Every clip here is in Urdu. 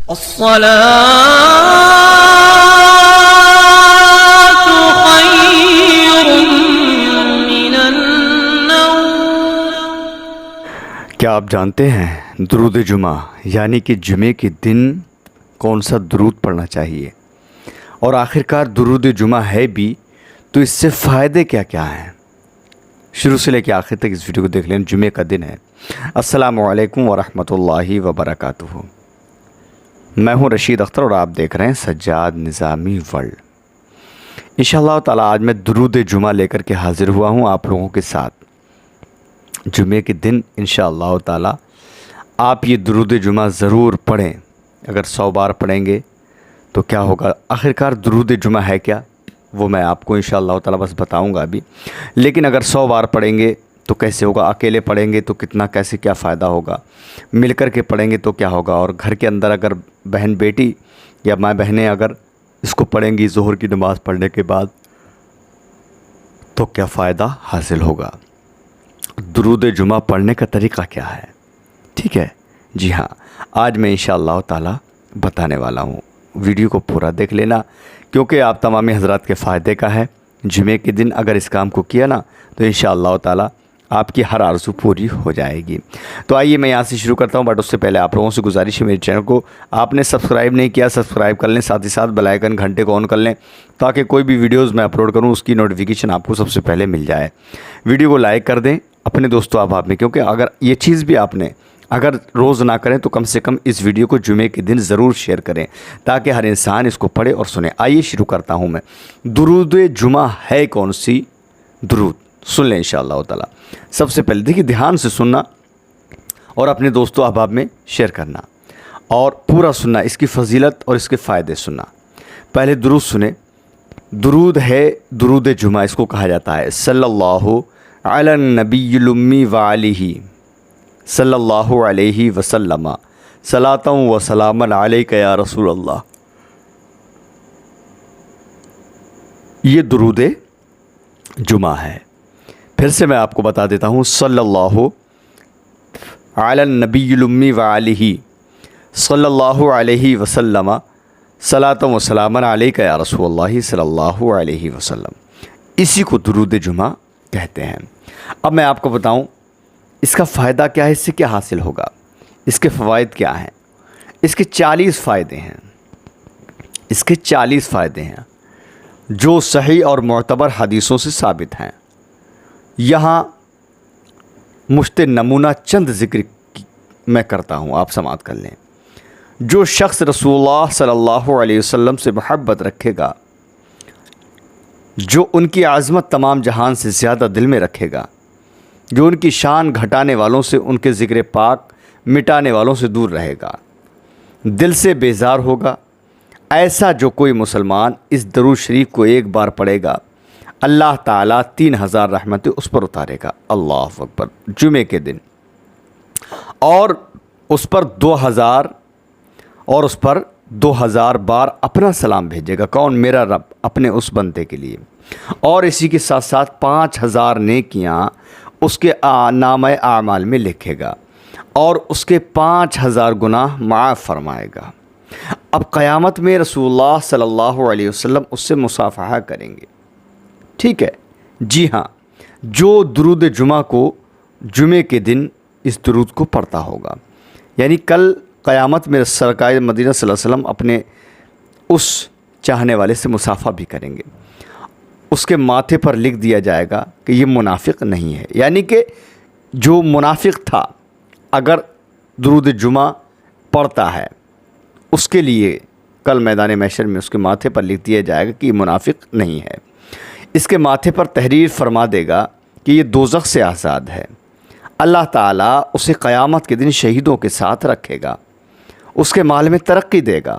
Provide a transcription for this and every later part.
الصلاة خير من النوم۔ کیا آپ جانتے ہیں درود جمعہ یعنی کہ جمعے کے دن کون سا درود پڑھنا چاہیے، اور آخرکار درود جمعہ ہے بھی تو اس سے فائدے کیا کیا ہیں؟ شروع سے لے کے آخر تک اس ویڈیو کو دیکھ لیں۔ جمعے کا دن ہے۔ السلام علیکم ورحمۃ اللہ وبرکاتہ۔ میں ہوں رشید اختر اور آپ دیکھ رہے ہیں سجاد نظامی ورلڈ۔ انشاءاللہ تعالی آج میں درود جمعہ لے کر کے حاضر ہوا ہوں آپ لوگوں کے ساتھ۔ جمعے کے دن انشاءاللہ تعالی آپ یہ درود جمعہ ضرور پڑھیں۔ اگر 100 بار پڑھیں گے تو کیا ہوگا؟ آخرکار درود جمعہ ہے کیا وہ میں آپ کو انشاءاللہ تعالی بس بتاؤں گا ابھی، لیکن اگر 100 بار پڑھیں گے تو کیسے ہوگا، اکیلے پڑھیں گے تو کتنا کیسے کیا فائدہ ہوگا، مل کر کے پڑھیں گے تو کیا ہوگا، اور گھر کے اندر اگر بہن بیٹی یا ماں بہنیں اگر اس کو پڑھیں گی ظہر کی نماز پڑھنے کے بعد تو کیا فائدہ حاصل ہوگا۔ درود جمعہ پڑھنے کا طریقہ کیا ہے؟ ٹھیک ہے جی ہاں، آج میں انشاءاللہ تعالی بتانے والا ہوں۔ ویڈیو کو پورا دیکھ لینا کیونکہ آپ تمام حضرات کے فائدے کا ہے۔ جمعے کے دن اگر اس کام کو کیا نا تو انشاءاللہ تعالی آپ کی ہر آرزو پوری ہو جائے گی۔ تو آئیے میں یہاں سے شروع کرتا ہوں، بٹ اس سے پہلے آپ لوگوں سے گزارش ہے میرے چینل کو آپ نے سبسکرائب نہیں کیا سبسکرائب کر لیں، ساتھ ہی ساتھ بیل آئیکن گھنٹے کو آن کر لیں تاکہ کوئی بھی ویڈیوز میں اپلوڈ کروں اس کی نوٹیفیکیشن آپ کو سب سے پہلے مل جائے۔ ویڈیو کو لائک کر دیں اپنے دوستوں احباب میں، کیونکہ اگر یہ چیز بھی آپ نے اگر روز نہ کریں تو کم سے کم اس ویڈیو کو جمعے کے دن ضرور شیئر کریں تاکہ ہر انسان اس کو پڑھے اور سنے۔ آئیے شروع کرتا ہوں میں۔ درود جمعہ ہے کون سی؟ درود سن لیں انشاءاللہ تعالی۔ سب سے پہلے دیکھیے دھیان سے سننا اور اپنے دوستوں احباب میں شیئر کرنا اور پورا سننا، اس کی فضیلت اور اس کے فائدے سننا۔ پہلے درود سنیں۔ درود ہے درود جمعہ، اس کو کہا جاتا ہے صلی اللہ علی النبی الامی وآلہ صلی اللہ علیہ وسلم صلاۃ و سلام علیک یا رسول اللہ۔ یہ درود جمعہ ہے۔ پھر سے میں آپ کو بتا دیتا ہوں، صلی اللہ علی النبی الامی وآلہ صلی اللہ علیہ وسلم صلاۃ و سلام علیک یا رسول اللہ صلی اللہ علیہ وسلم۔ اسی کو درود جمعہ کہتے ہیں۔ اب میں آپ کو بتاؤں اس کا فائدہ کیا ہے، اس سے کیا حاصل ہوگا، اس کے فوائد کیا ہیں۔ اس کے 40 فائدے ہیں، اس کے 40 فائدے ہیں جو صحیح اور معتبر حدیثوں سے ثابت ہیں۔ یہاں مشت نمونہ چند ذکر میں کرتا ہوں، آپ سماعت کر لیں۔ جو شخص رسول اللہ صلی اللہ علیہ وسلم سے محبت رکھے گا، جو ان کی عظمت تمام جہان سے زیادہ دل میں رکھے گا، جو ان کی شان گھٹانے والوں سے، ان کے ذکر پاک مٹانے والوں سے دور رہے گا، دل سے بیزار ہوگا، ایسا جو کوئی مسلمان اس درود شریف کو ایک بار پڑھے گا اللہ تعالیٰ 3000 رحمتیں اس پر اتارے گا۔ اللہ اکبر۔ جمعے کے دن اور اس پر 2000 بار اپنا سلام بھیجے گا۔ کون؟ میرا رب اپنے اس بندے کے لیے، اور اسی کے ساتھ ساتھ 5000 نیکیاں اس کے نامہ اعمال میں لکھے گا اور اس کے 5000 گناہ معاف فرمائے گا۔ اب قیامت میں رسول اللہ صلی اللہ علیہ وسلم اس سے مصافحہ کریں گے۔ ٹھیک ہے جی ہاں، جو درود جمعہ کو جمعے کے دن اس درود کو پڑھتا ہوگا، یعنی کل قیامت میں سرکار مدینہ صلی اللہ علیہ وسلم اپنے اس چاہنے والے سے مصافحہ بھی کریں گے۔ اس کے ماتھے پر لکھ دیا جائے گا کہ یہ منافق نہیں ہے، یعنی کہ جو منافق تھا اگر درود جمعہ پڑھتا ہے اس کے لیے کل میدان محشر میں اس کے ماتھے پر لکھ دیا جائے گا کہ یہ منافق نہیں ہے۔ اس کے ماتھے پر تحریر فرما دے گا کہ یہ دوزخ سے آزاد ہے۔ اللہ تعالیٰ اسے قیامت کے دن شہیدوں کے ساتھ رکھے گا، اس کے مال میں ترقی دے گا،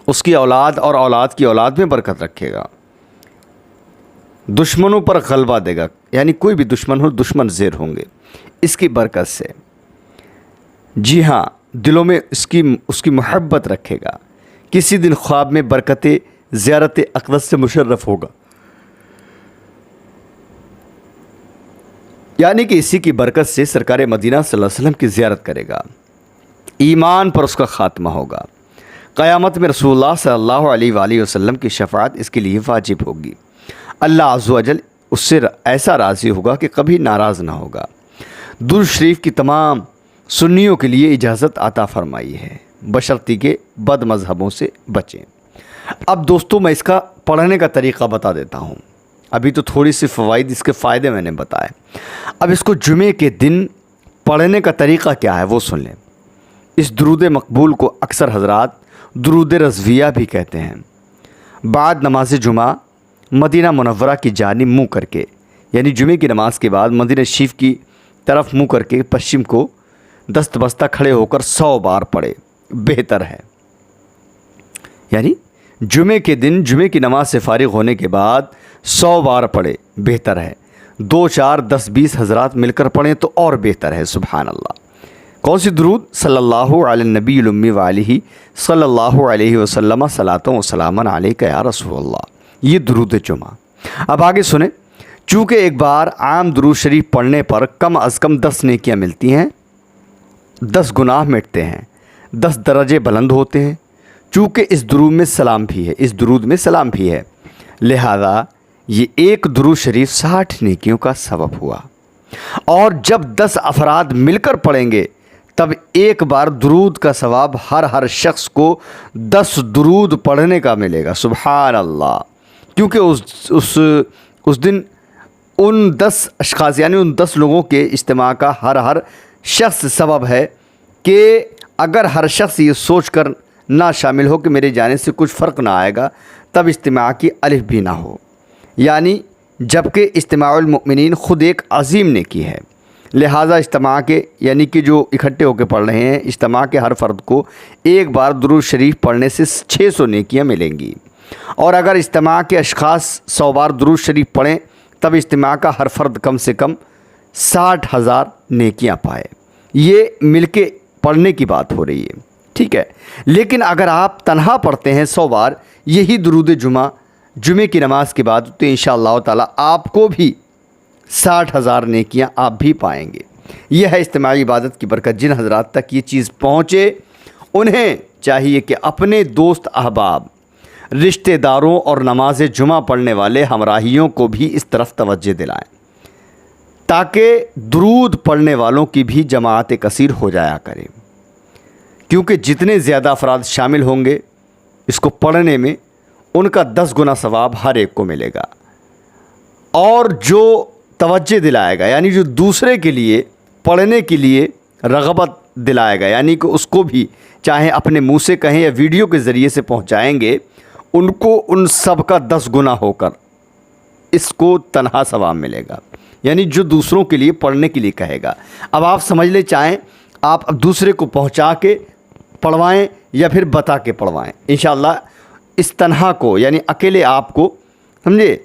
اس کی اولاد اور اولاد کی اولاد میں برکت رکھے گا، دشمنوں پر غلبہ دے گا، یعنی کوئی بھی دشمن ہو دشمن زیر ہوں گے اس کی برکت سے۔ جی ہاں، دلوں میں اس کی محبت رکھے گا، کسی دن خواب میں برکت زیارت اقدس سے مشرف ہوگا، یعنی کہ اسی کی برکت سے سرکار مدینہ صلی اللہ علیہ وسلم کی زیارت کرے گا، ایمان پر اس کا خاتمہ ہوگا، قیامت میں رسول اللہ صلی اللہ علیہ وآلہ وسلم کی شفاعت اس کے لیے واجب ہوگی۔ اللہ عز و جل اس سے ایسا راضی ہوگا کہ کبھی ناراض نہ ہوگا۔ درود شریف کی تمام سنیوں کے لیے اجازت عطا فرمائی ہے، بشرطی کے بد مذہبوں سے بچیں۔ اب دوستو میں اس کا پڑھنے کا طریقہ بتا دیتا ہوں۔ ابھی تو تھوڑی سی فوائد، اس کے فائدے میں نے بتائے، اب اس کو جمعے کے دن پڑھنے کا طریقہ کیا ہے وہ سن لیں۔ اس درود مقبول کو اکثر حضرات درود رضویہ بھی کہتے ہیں۔ بعد نماز جمعہ مدینہ منورہ کی جانب منہ کر کے، یعنی جمعے کی نماز کے بعد مدینہ شریف کی طرف منہ کر کے پشچم کو دست بستہ کھڑے ہو کر 100 بار پڑھے، بہتر ہے۔ یعنی جمعے کے دن جمعے کی نماز سے فارغ ہونے کے بعد 100 بار پڑھے، بہتر ہے۔ 2 4 10 20 حضرات مل کر پڑھیں تو اور بہتر ہے۔ سبحان اللہ۔ کون سی درود؟ صلی اللہ علی النبی الامی وآلہ صلی اللہ علیہ وسلم صلاۃ و سلام علیک یا رسول اللہ، یہ درود جمعہ۔ اب آگے سنیں۔ چونکہ ایک بار عام درود شریف پڑھنے پر کم از کم 10 نیکیاں ملتی ہیں، 10 گناہ مٹتے ہیں، 10 درجے بلند ہوتے ہیں۔ چونکہ اس درود میں سلام بھی ہے، لہذا یہ ایک درود شریف 60 نیکیوں کا سبب ہوا۔ اور جب 10 افراد مل کر پڑھیں گے تب ایک بار درود کا ثواب ہر شخص کو 10 درود پڑھنے کا ملے گا۔ سبحان اللہ۔ کیونکہ اس دن ان 10 اشخاص یعنی ان 10 لوگوں کے اجتماع کا ہر شخص سبب ہے کہ اگر ہر شخص یہ سوچ کر نہ شامل ہو کہ میرے جانے سے کچھ فرق نہ آئے گا، تب اجتماع کی الف بھی نہ ہو، یعنی جبکہ اجتماع المؤمنین خود ایک عظیم نیکی ہے، لہٰذا اجتماع کے یعنی کہ جو اکٹھے ہو کے پڑھ رہے ہیں، اجتماع کے ہر فرد کو ایک بار درود شریف پڑھنے سے 600 نیکیاں ملیں گی۔ اور اگر اجتماع کے اشخاص 100 بار درود شریف پڑھیں تب اجتماع کا ہر فرد کم سے کم 60,000 نیکیاں پائے۔ یہ مل کے پڑھنے کی بات ہو رہی ہے، ٹھیک ہے۔ لیکن اگر آپ تنہا پڑھتے ہیں 100 بار یہی درود جمعے کی نماز کے بعد، تو انشاءاللہ تعالی آپ کو بھی 60,000 نیکیاں آپ بھی پائیں گے۔ یہ ہے اجتماعی عبادت کی برکت۔ جن حضرات تک یہ چیز پہنچے انہیں چاہیے کہ اپنے دوست احباب، رشتہ داروں اور نماز جمعہ پڑھنے والے ہمراہیوں کو بھی اس طرف توجہ دلائیں، تاکہ درود پڑھنے والوں کی بھی جماعت کثیر ہو جایا کرے۔ کیونکہ جتنے زیادہ افراد شامل ہوں گے اس کو پڑھنے میں، ان کا 10 گنا ثواب ہر ایک کو ملے گا۔ اور جو توجہ دلائے گا، یعنی جو دوسرے کے لیے پڑھنے کے لیے رغبت دلائے گا، یعنی کہ اس کو بھی چاہے اپنے منہ سے کہیں یا ویڈیو کے ذریعے سے پہنچائیں گے، ان کو ان سب کا 10 گنا ہو کر اس کو تنہا ثواب ملے گا، یعنی جو دوسروں کے لیے پڑھنے کے لیے کہے گا۔ اب آپ سمجھ لیں، چاہیں آپ اب دوسرے کو پہنچا کے پڑھوائیں یا پھر بتا کے پڑھوائیں، انشاءاللہ اس تنہا کو یعنی اکیلے آپ کو، سمجھے،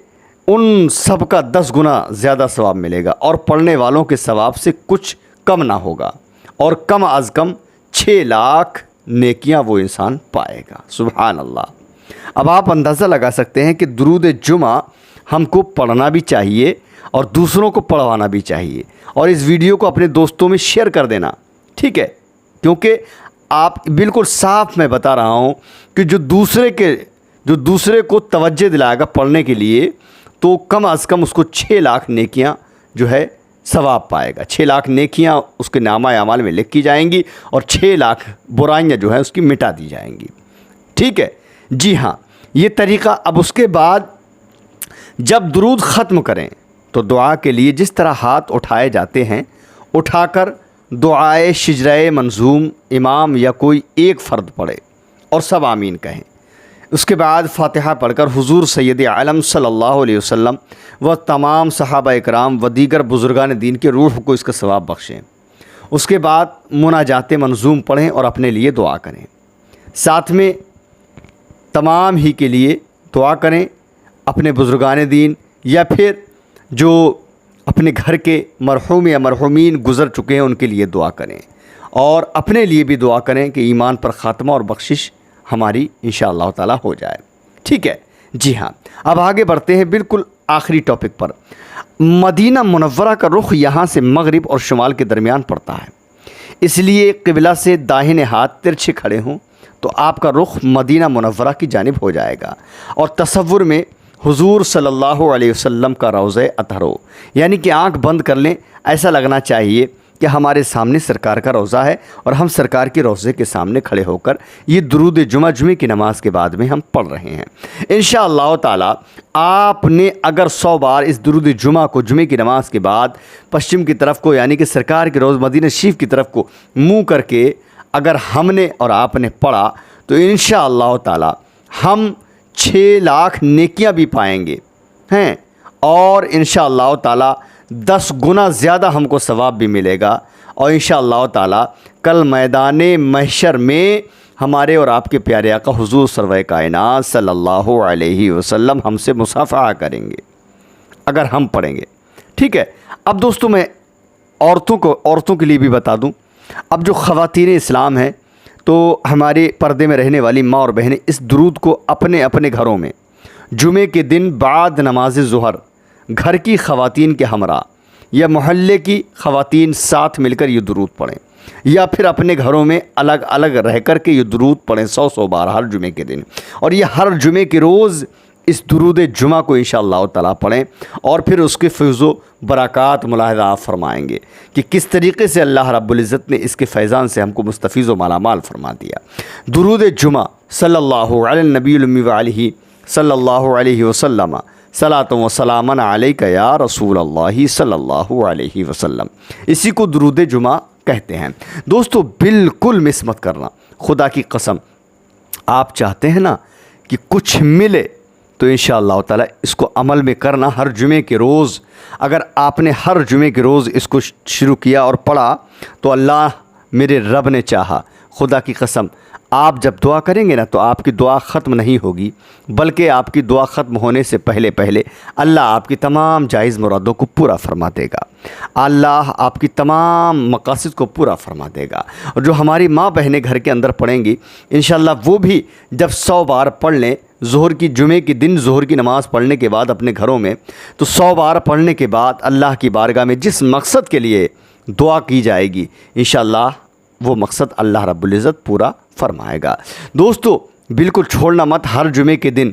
ان سب کا 10 گنا زیادہ ثواب ملے گا، اور پڑھنے والوں کے ثواب سے کچھ کم نہ ہوگا، اور کم از کم 6 لاکھ نیکیاں وہ انسان پائے گا۔ سبحان اللہ۔ اب آپ اندازہ لگا سکتے ہیں کہ درود جمعہ ہم کو پڑھنا بھی چاہیے اور دوسروں کو پڑھوانا بھی چاہیے، اور اس ویڈیو کو اپنے دوستوں میں شیئر کر دینا، ٹھیک ہے؟ کیونکہ آپ بالکل صاف میں بتا رہا ہوں کہ جو دوسرے کو توجہ دلائے گا پڑھنے کے لیے، تو کم از کم اس کو 6 لاکھ نیکیاں جو ہے ثواب پائے گا۔ 6 لاکھ نیکیاں اس کے نامہ اعمال میں لکھی جائیں گی، اور 6 لاکھ برائیاں جو ہیں اس کی مٹا دی جائیں گی، ٹھیک ہے؟ جی ہاں، یہ طریقہ۔ اب اس کے بعد جب درود ختم کریں تو دعا کے لیے جس طرح ہاتھ اٹھائے جاتے ہیں، اٹھا کر دعائے شجرہ منظوم امام یا کوئی ایک فرد پڑھے اور سب آمین کہیں۔ اس کے بعد فاتحہ پڑھ کر حضور سید عالم صلی اللہ علیہ وسلم و تمام صحابہ اکرام و دیگر بزرگان دین کے روح کو اس کا ثواب بخشیں۔ اس کے بعد مناجات منظوم پڑھیں اور اپنے لیے دعا کریں، ساتھ میں تمام ہی کے لیے دعا کریں، اپنے بزرگان دین یا پھر جو اپنے گھر کے مرحوم یا مرحومین گزر چکے ہیں ان کے لیے دعا کریں، اور اپنے لیے بھی دعا کریں کہ ایمان پر خاتمہ اور بخشش ہماری انشاءاللہ تعالی ہو جائے، ٹھیک ہے؟ جی ہاں، اب آگے بڑھتے ہیں بالکل آخری ٹاپک پر۔ مدینہ منورہ کا رخ یہاں سے مغرب اور شمال کے درمیان پڑتا ہے، اس لیے قبلہ سے داہنے ہاتھ ترچھے کھڑے ہوں تو آپ کا رخ مدینہ منورہ کی جانب ہو جائے گا، اور تصور میں حضور صلی اللہ علیہ وسلم کا روضہ اطہر ہو، یعنی کہ آنکھ بند کر لیں، ایسا لگنا چاہیے کہ ہمارے سامنے سرکار کا روضہ ہے اور ہم سرکار کے روضے کے سامنے کھڑے ہو کر یہ درود جمعے کی نماز کے بعد میں ہم پڑھ رہے ہیں۔ انشاءاللہ تعالی آپ نے اگر 100 بار اس درود جمعہ کو جمعے کی نماز کے بعد پشچم کی طرف کو، یعنی کہ سرکار کے روز مدینہ شریف کی طرف کو منہ کر کے اگر ہم نے اور آپ نے پڑھا تو انشاءاللہ تعالی ہم 6 لاکھ نیکیاں بھی پائیں گے ہیں، اور انشاءاللہ تعالی 10 گنا زیادہ ہم کو ثواب بھی ملے گا، اور انشاءاللہ تعالی کل میدان محشر میں ہمارے اور آپ کے پیارے آقا حضور سرور کائنات صلی اللہ علیہ وسلم ہم سے مصافحہ کریں گے اگر ہم پڑھیں گے۔ ٹھیک ہے، اب دوستوں میں عورتوں کے لیے بھی بتا دوں، اب جو خواتین اسلام ہیں تو ہمارے پردے میں رہنے والی ماں اور بہنیں اس درود کو اپنے اپنے گھروں میں جمعے کے دن بعد نماز ظہر گھر کی خواتین کے ہمراہ یا محلے کی خواتین ساتھ مل کر یہ درود پڑھیں، یا پھر اپنے گھروں میں الگ الگ رہ کر کے یہ درود پڑھیں 100 بار ہر جمعے کے دن، اور یہ ہر جمعے کے روز اس درود جمعہ کو انشاءاللہ تعالیٰ پڑھیں، اور پھر اس کے فیض و برکات ملاحظہ آپ فرمائیں گے کہ کس طریقے سے اللہ رب العزت نے اس کے فیضان سے ہم کو مستفیض و مالا مال فرما دیا۔ درود جمعہ صلی اللہ علی النبی الامی وعلیہ صلی اللہ علیہ وسلم صلاۃ و سلام علیک یا رسول اللہ صلی اللہ علیہ وسلم، اسی کو درود جمعہ کہتے ہیں۔ دوستو بالکل مس مت کرنا، خدا کی قسم آپ چاہتے ہیں نا کہ کچھ ملے تو انشاءاللہ تعالی اس کو عمل میں کرنا۔ ہر جمعے کے روز اگر آپ نے ہر جمعے کے روز اس کو شروع کیا اور پڑھا تو اللہ میرے رب نے چاہا، خدا کی قسم آپ جب دعا کریں گے نا تو آپ کی دعا ختم نہیں ہوگی، بلکہ آپ کی دعا ختم ہونے سے پہلے اللہ آپ کی تمام جائز مرادوں کو پورا فرما دے گا، اللہ آپ کی تمام مقاصد کو پورا فرما دے گا۔ اور جو ہماری ماں بہنیں گھر کے اندر پڑھیں گی انشاءاللہ وہ بھی جب 100 بار پڑھ لیں جمعے کے دن ظہر کی نماز پڑھنے کے بعد اپنے گھروں میں، تو 100 بار پڑھنے کے بعد اللہ کی بارگاہ میں جس مقصد کے لیے دعا کی جائے گی انشاءاللہ وہ مقصد اللہ رب العزت پورا فرمائے گا۔ دوستو بالکل چھوڑنا مت، ہر جمعے کے دن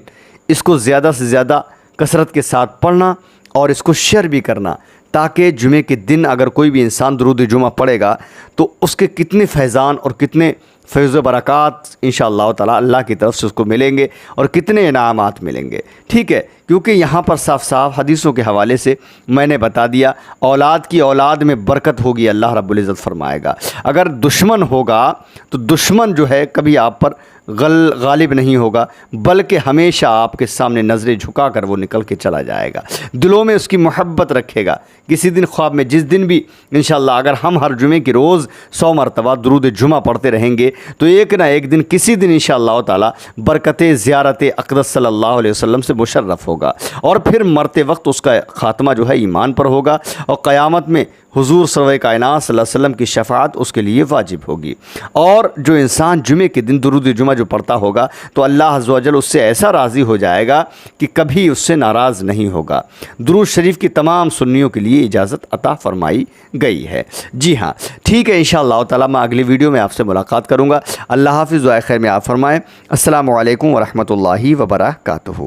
اس کو زیادہ سے زیادہ کثرت کے ساتھ پڑھنا اور اس کو شیئر بھی کرنا، تاکہ جمعے کے دن اگر کوئی بھی انسان درود جمعہ پڑھے گا تو اس کے کتنے فیضان اور کتنے فیض و برکات انشاءاللہ تعالی اللہ کی طرف سے اس کو ملیں گے اور کتنے انعامات ملیں گے۔ ٹھیک ہے، کیونکہ یہاں پر صاف صاف حدیثوں کے حوالے سے میں نے بتا دیا، اولاد میں برکت ہوگی، اللہ رب العزت فرمائے گا۔ اگر دشمن ہوگا تو دشمن جو ہے کبھی آپ پر غالب نہیں ہوگا، بلکہ ہمیشہ آپ کے سامنے نظریں جھکا کر وہ نکل کے چلا جائے گا، دلوں میں اس کی محبت رکھے گا۔ کسی دن خواب میں جس دن بھی انشاءاللہ اگر ہم ہر جمعے کی روز 100 مرتبہ درود جمعہ پڑھتے رہیں گے تو ایک نہ ایک دن کسی دن انشاءاللہ تعالی برکت زیارت اقدس صلی اللہ علیہ وسلم سے مشرف ہوگا، اور پھر مرتے وقت اس کا خاتمہ جو ہے ایمان پر ہوگا، اور قیامت میں حضور سرور کائنات صلی اللہ علیہ وسلم کی شفاعت اس کے لیے واجب ہوگی۔ اور جو انسان جمعے کے دن درود جمعہ جو پڑھتا ہوگا تو اللہ عز و جل اس سے ایسا راضی ہو جائے گا کہ کبھی اس سے ناراض نہیں ہوگا۔ درود شریف کی تمام سنیوں کے لیے اجازت عطا فرمائی گئی ہے۔ جی ہاں ٹھیک ہے، انشاءاللہ تعالی میں اگلی ویڈیو میں آپ سے ملاقات کروں گا۔ اللہ حافظ و خیر میں آپ فرمائیں۔ السلام علیکم ورحمۃ اللہ وبرکاتہ۔